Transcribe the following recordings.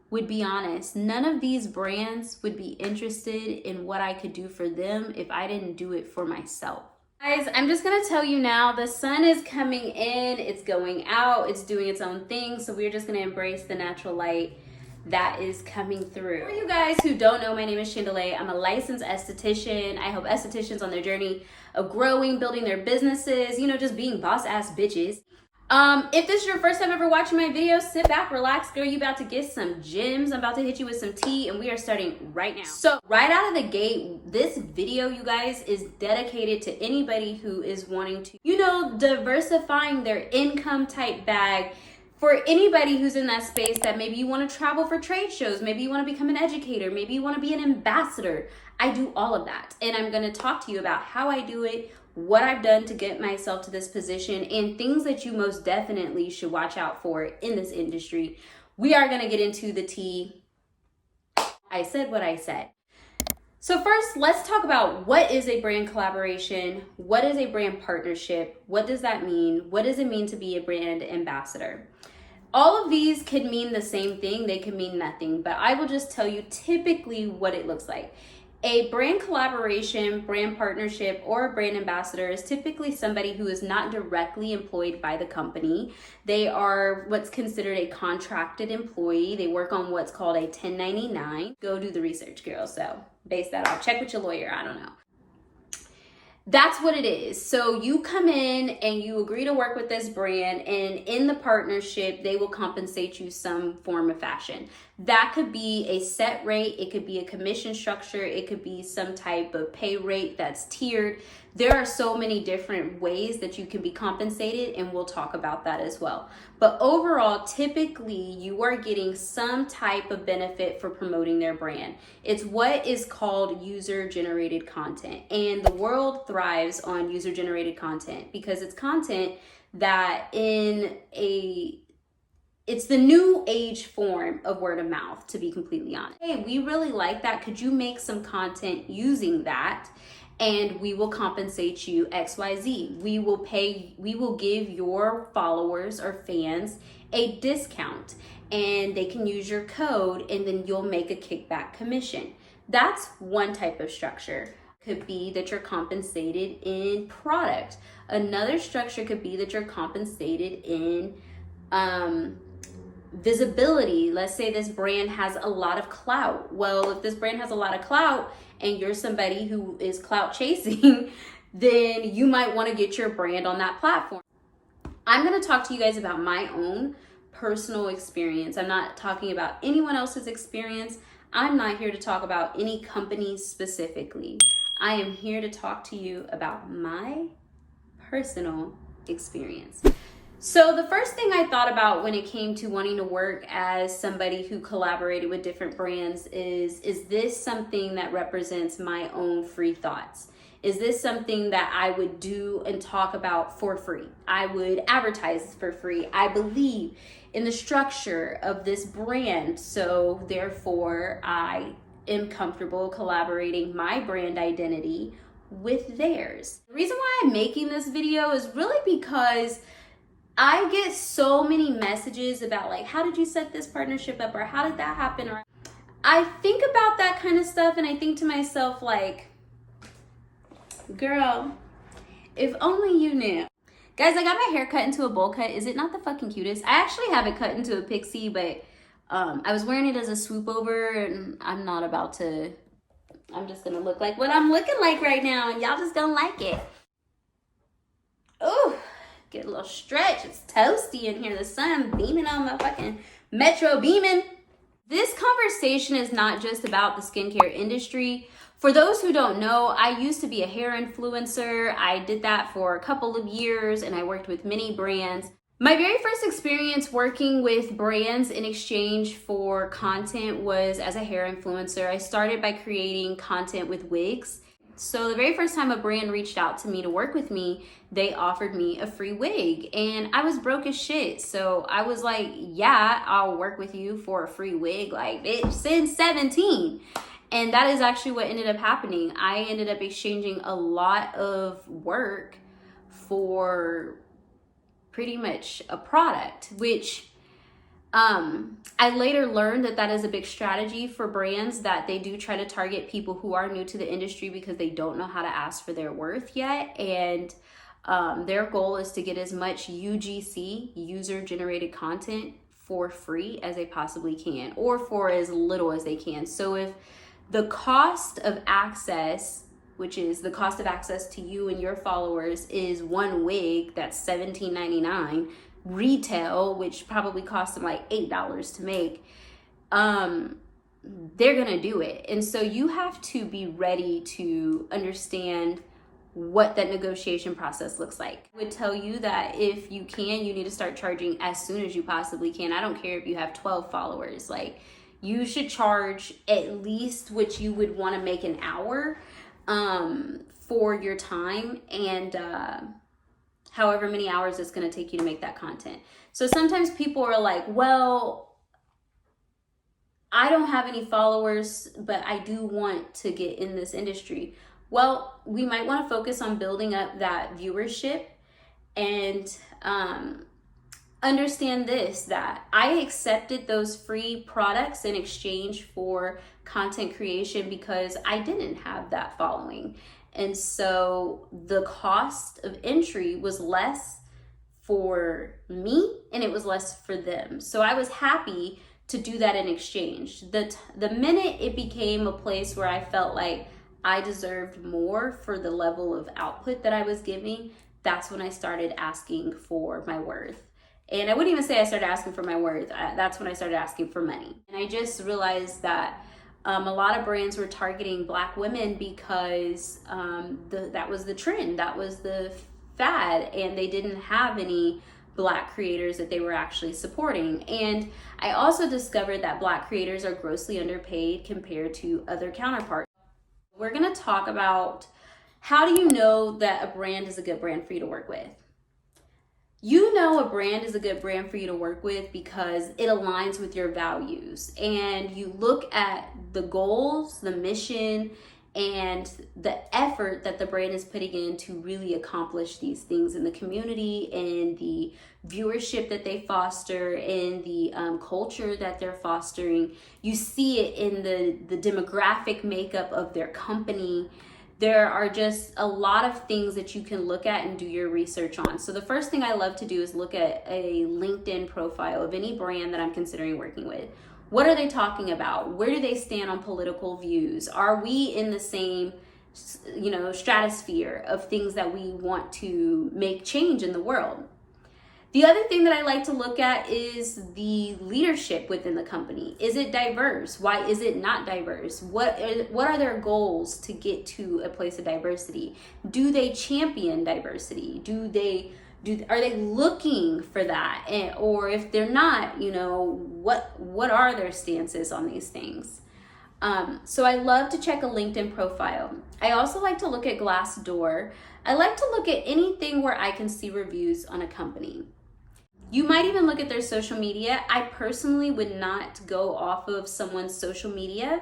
would be honest. None of these brands would be interested in what I could do for them if I didn't do it for myself. Guys, I'm just gonna tell you now, the sun is coming in, it's going out, it's doing its own thing, so we're just gonna embrace the natural light that is coming through. For you guys who don't know, my name is Chandelier. I'm a licensed esthetician. I help estheticians on their journey of growing, building their businesses, you know, just being boss ass bitches. If this is your first time ever watching my videos, sit back, relax, girl. You about to get some gems. I'm about to hit you with some tea, and we are starting right now. So right out of the gate, this video, you guys, is dedicated to anybody who is wanting to, you know, diversifying their income type bag. For anybody who's in that space that maybe you want to travel for trade shows, maybe you want to become an educator, maybe you want to be an ambassador. I do all of that. And I'm going to talk to you about how I do it, what I've done to get myself to this position, and things that you most definitely should watch out for in this industry. We are going to get into the tea. I said what I said. So first, let's talk about what is a brand collaboration? What is a brand partnership? What does that mean? What does it mean to be a brand ambassador? All of these could mean the same thing. They could mean nothing, but I will just tell you typically what it looks like. A brand collaboration, brand partnership, or a brand ambassador is typically somebody who is not directly employed by the company. They are what's considered a contracted employee. They work on what's called a 1099. Go do the research, girl. So base that off. Check with your lawyer. I don't know. That's what it is. So you come in and you agree to work with this brand, and in the partnership, they will compensate you some form of fashion. That could be a set rate. It could be a commission structure. It could be some type of pay rate that's tiered. There are so many different ways that you can be compensated, and we'll talk about that as well. But overall, typically you are getting some type of benefit for promoting their brand. It's what is called user-generated content, and the world thrives on user-generated content because it's content that it's the new age form of word of mouth, to be completely honest. Hey, we really like that. Could you make some content using that? And we will compensate you XYZ. We will give your followers or fans a discount, and they can use your code, and then you'll make a kickback commission. That's one type of structure. Could be that you're compensated in product. Another structure could be that you're compensated in visibility. Let's say this brand has a lot of clout. Well, if this brand has a lot of clout and you're somebody who is clout chasing, then you might want to get your brand on that platform. I'm going to talk to you guys about my own personal experience. I'm not talking about anyone else's experience. I'm not here to talk about any companies specifically. I am here to talk to you about my personal experience. So the first thing I thought about when it came to wanting to work as somebody who collaborated with different brands is this something that represents my own free thoughts? Is this something that I would do and talk about for free? I would advertise for free. I believe in the structure of this brand, so therefore I am comfortable collaborating my brand identity with theirs. The reason why I'm making this video is really because I get so many messages about like, how did you set this partnership up, or how did that happen? Or I think about that kind of stuff, and I think to myself like, girl, if only you knew. Guys, I got my hair cut into a bowl cut. Is it not the fucking cutest? I actually have it cut into a pixie, but I was wearing it as a swoop over, and I'm just gonna look like what I'm looking like right now, and y'all just don't like it. Ooh. Get a little stretch. It's toasty in here. The sun beaming on my fucking metro beaming. This conversation is not just about the skincare industry. For those who don't know, I used to be a hair influencer. I did that for a couple of years, and I worked with many brands. My very first experience working with brands in exchange for content was as a hair influencer. I started by creating content with wigs. So the very first time a brand reached out to me to work with me, they offered me a free wig, and I was broke as shit. So I was like, yeah, I'll work with you for a free wig, like bitch, since 17. And that is actually what ended up happening. I ended up exchanging a lot of work for pretty much a product, which I later learned that that is a big strategy for brands, that they do try to target people who are new to the industry because they don't know how to ask for their worth yet. And their goal is to get as much UGC, user generated content, for free as they possibly can, or for as little as they can. So if the cost of access, which is the cost of access to you and your followers, is one wig that's $17.99, retail, which probably costs them like $8 to make, they're gonna do it. And so you have to be ready to understand what that negotiation process looks like. I would tell you that if you can, you need to start charging as soon as you possibly can. I don't care if you have 12 followers, like, you should charge at least what you would want to make an hour for your time, and however many hours it's going to take you to make that content. So sometimes people are like, well, I don't have any followers, but I do want to get in this industry. Well, we might want to focus on building up that viewership, and understand this, that I accepted those free products in exchange for content creation because I didn't have that following. And so the cost of entry was less for me and it was less for them. So I was happy to do that in exchange. The minute it became a place where I felt like I deserved more for the level of output that I was giving, that's when I started asking for my worth. And I wouldn't even say I started asking for my worth. That's when I started asking for money. And I just realized that a lot of brands were targeting Black women because that was the trend, that was the fad, and they didn't have any Black creators that they were actually supporting. And I also discovered that Black creators are grossly underpaid compared to other counterparts. We're gonna talk about, how do you know that a brand is a good brand for you to work with? You know a brand is a good brand for you to work with because it aligns with your values, and you look at the goals, the mission, and the effort that the brand is putting in to really accomplish these things in the community, and the viewership that they foster, and the culture that they're fostering. You see it in the demographic makeup of their company. There are just a lot of things that you can look at and do your research on. So the first thing I love to do is look at a LinkedIn profile of any brand that I'm considering working with. What are they talking about? Where do they stand on political views? Are we in the same, stratosphere of things that we want to make change in the world? The other thing that I like to look at is the leadership within the company. Is it diverse? Why is it not diverse? What are their goals to get to a place of diversity? Do they champion diversity? Are they looking for that? Or if they're not, what are their stances on these things? So I love to check a LinkedIn profile. I also like to look at Glassdoor. I like to look at anything where I can see reviews on a company. You might even look at their social media. I personally would not go off of someone's social media.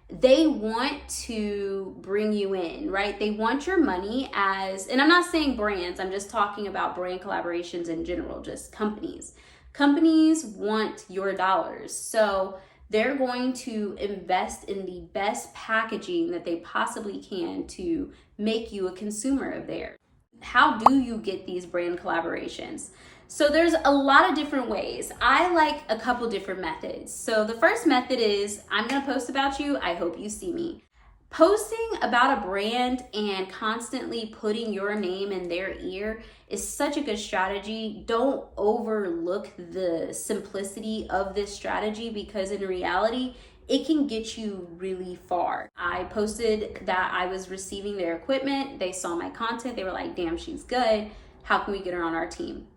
They want to bring you in, right? They want your money and I'm not saying brands, I'm just talking about brand collaborations in general, just companies. Companies want your dollars. So they're going to invest in the best packaging that they possibly can to make you a consumer of theirs. How do you get these brand collaborations? So there's a lot of different ways. I like a couple different methods. So the first method is, I'm gonna post about you, I hope you see me. Posting about a brand and constantly putting your name in their ear is such a good strategy. Don't overlook the simplicity of this strategy, because in reality, it can get you really far. I posted that I was receiving their equipment. They saw my content. They were like, damn, she's good. How can we get her on our team?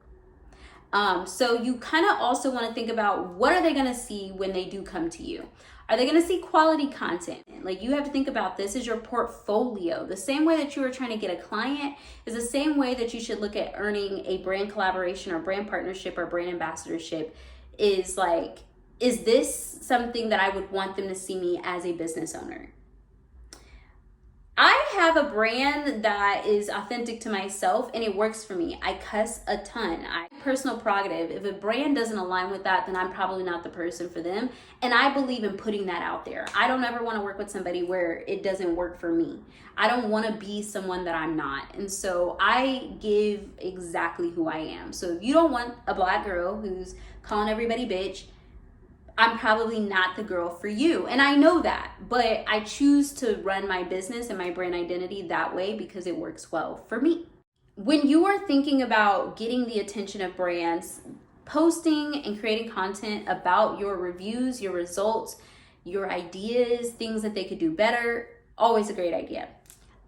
So you kind of also want to think about, what are they going to see when they do come to you? Are they going to see quality content? Like, you have to think about this as your portfolio. The same way that you are trying to get a client is the same way that you should look at earning a brand collaboration or brand partnership or brand ambassadorship. Is like, is this something that I would want them to see me as a business owner? I have a brand that is authentic to myself and it works for me. I cuss a ton. Personal prerogative. If a brand doesn't align with that, then I'm probably not the person for them. And I believe in putting that out there. I don't ever want to work with somebody where it doesn't work for me. I don't want to be someone that I'm not. And so I give exactly who I am. So if you don't want a black girl who's calling everybody bitch, I'm probably not the girl for you. And I know that, but I choose to run my business and my brand identity that way because it works well for me. When you are thinking about getting the attention of brands, posting and creating content about your reviews, your results, your ideas, things that they could do better, always a great idea.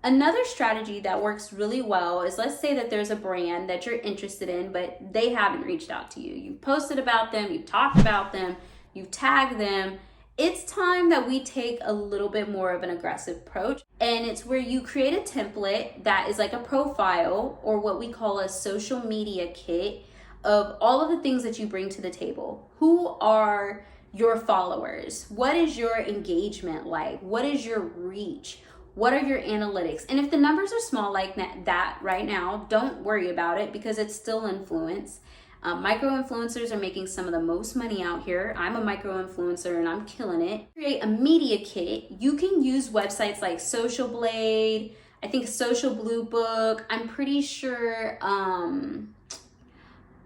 Another strategy that works really well is, let's say that there's a brand that you're interested in, but they haven't reached out to you. You've posted about them, you've talked about them, you've tagged them. It's time that we take a little bit more of an aggressive approach. And it's where you create a template that is like a profile, or what we call a social media kit, of all of the things that you bring to the table. Who are your followers? What is your engagement like? What is your reach? What are your analytics? And if the numbers are small like that right now, don't worry about it, because it's still influence. Micro influencers are making some of the most money out here. I'm a micro influencer and I'm killing it. Create a media kit. You can use websites like Social Blade, I think Social Blue Book. I'm pretty sure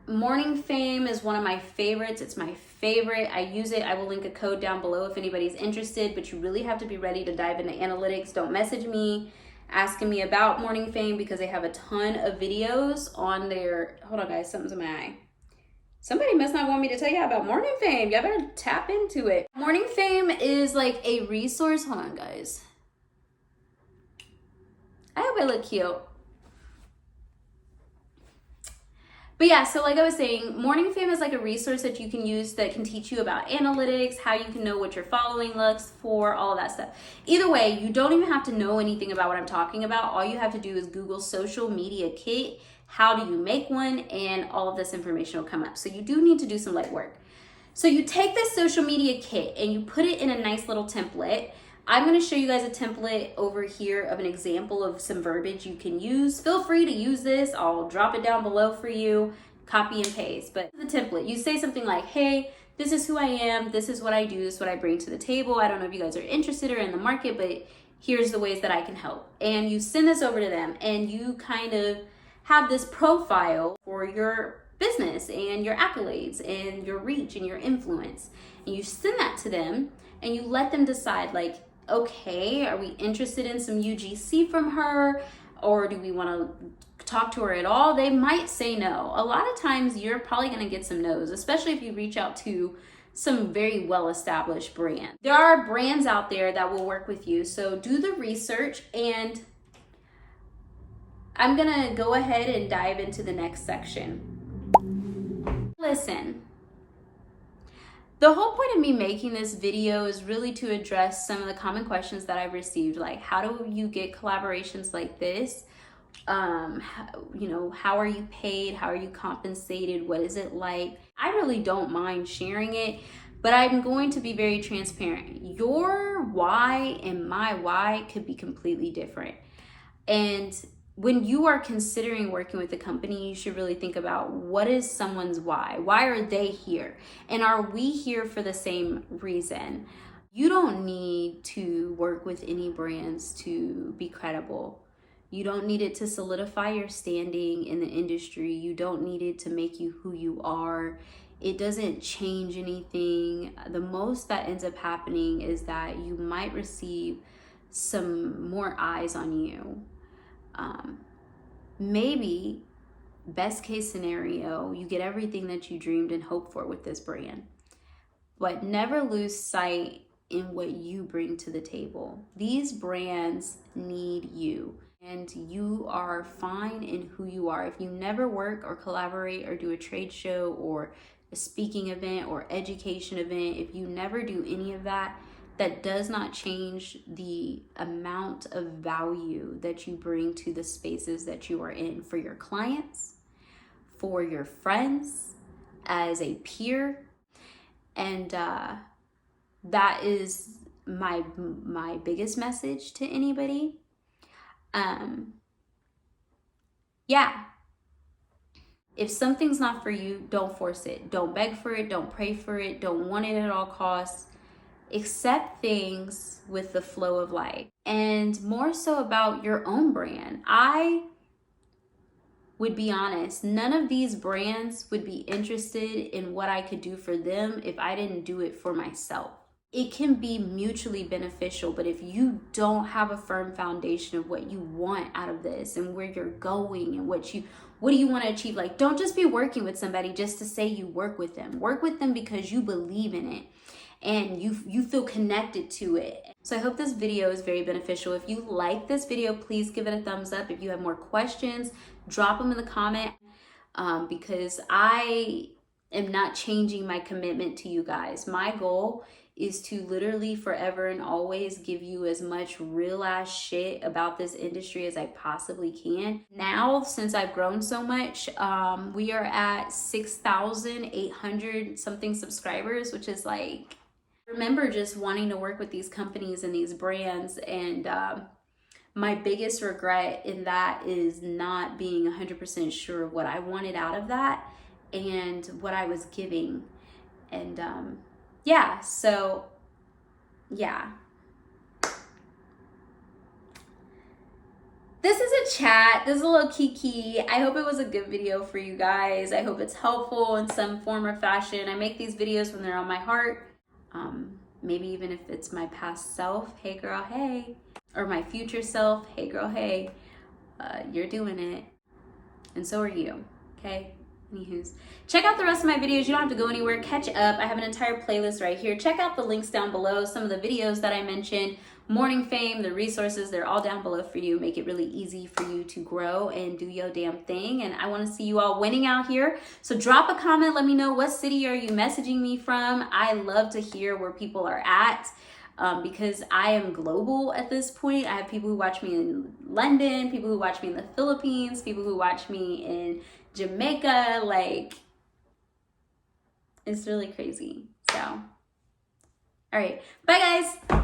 Morning Fame is one of my favorites. It's my favorite. I use it. I will link a code down below if anybody's interested, but you really have to be ready to dive into analytics. Don't message me asking me about Morning Fame, because they have a ton of videos on their, hold on guys, something's in my eye. Somebody must not want me to tell you about Morning Fame. Y'all better tap into it. Morning Fame is like a resource. Hold on guys. I hope I look cute. But yeah, so like I was saying, Morning Fame is like a resource that you can use that can teach you about analytics, how you can know what your following looks for, all of that stuff. Either way, you don't even have to know anything about what I'm talking about. All you have to do is Google social media kit, how do you make one, and all of this information will come up. So you do need to do some legwork. So you take this social media kit and you put it in a nice little template. I'm going to show you guys a template over here of an example of some verbiage you can use. Feel free to use this. I'll drop it down below for you. Copy and paste. But the template, you say something like, hey, this is who I am. This is what I do. This is what I bring to the table. I don't know if you guys are interested or in the market, but here's the ways that I can help. And you send this over to them, and you kind of have this profile for your business and your accolades and your reach and your influence. And you send that to them and you let them decide, like, okay, are we interested in some UGC from her, or do we want to talk to her at all? They might say no. A lot of times you're probably going to get some no's, especially if you reach out to some very well-established brands. There are brands out there that will work with you, so do the research. And I'm going to go ahead and dive into the next section. Listen. The whole point of me making this video is really to address some of the common questions that I've received, like how do you get collaborations like this? How are you paid? How are you compensated? What is it like? I really don't mind sharing it, but I'm going to be very transparent. Your why and my why could be completely different. And when you are considering working with a company, you should really think about, what is someone's why? Why are they here? And are we here for the same reason? You don't need to work with any brands to be credible. You don't need it to solidify your standing in the industry. You don't need it to make you who you are. It doesn't change anything. The most that ends up happening is that you might receive some more eyes on you. Maybe best case scenario, you get everything that you dreamed and hoped for with this brand, but never lose sight in what you bring to the table. These brands need you, and you are fine in who you are. If you never work or collaborate or do a trade show or a speaking event or education event, if you never do any of that, that does not change the amount of value that you bring to the spaces that you are in, for your clients, for your friends, as a peer. And that is my biggest message to anybody. Yeah. If something's not for you, don't force it. Don't beg for it. Don't pray for it. Don't want it at all costs. Accept things with the flow of life, and more so about your own brand. I would be honest, none of these brands would be interested in what I could do for them if I didn't do it for myself. It can be mutually beneficial, but if you don't have a firm foundation of what you want out of this and where you're going and what do you want to achieve, like, don't just be working with somebody just to say you work with them. Work with them because you believe in it and you feel connected to it. So I hope this video is very beneficial. If you like this video, please give it a thumbs up. If you have more questions, drop them in the comment, because I am not changing my commitment to you guys. My goal is to literally forever and always give you as much real ass shit about this industry as I possibly can. Now, since I've grown so much, we are at 6,800 something subscribers, which is like, I remember just wanting to work with these companies and these brands, and my biggest regret in that is not being 100% sure of what I wanted out of that and what I was giving. And yeah, so yeah. This is a chat. This is a little kiki. I hope it was a good video for you guys. I hope it's helpful in some form or fashion. I make these videos when they're on my heart. Maybe even if it's my past self, hey girl, hey. Or my future self, hey girl, hey. You're doing it. And so are you, okay? Anywho's, check out the rest of my videos. You don't have to go anywhere. Catch up. I have an entire playlist right here. Check out the links down below. Some of the videos that I mentioned, Morning Fame, the resources, they're all down below for you. Make it really easy for you to grow and do your damn thing. And I want to see you all winning out here. So drop a comment. Let me know, what city are you messaging me from? I love to hear where people are at. Because I am global at this point. I have people who watch me in London, people who watch me in the Philippines, people who watch me in Jamaica. Like, it's really crazy. So, all right. Bye, guys.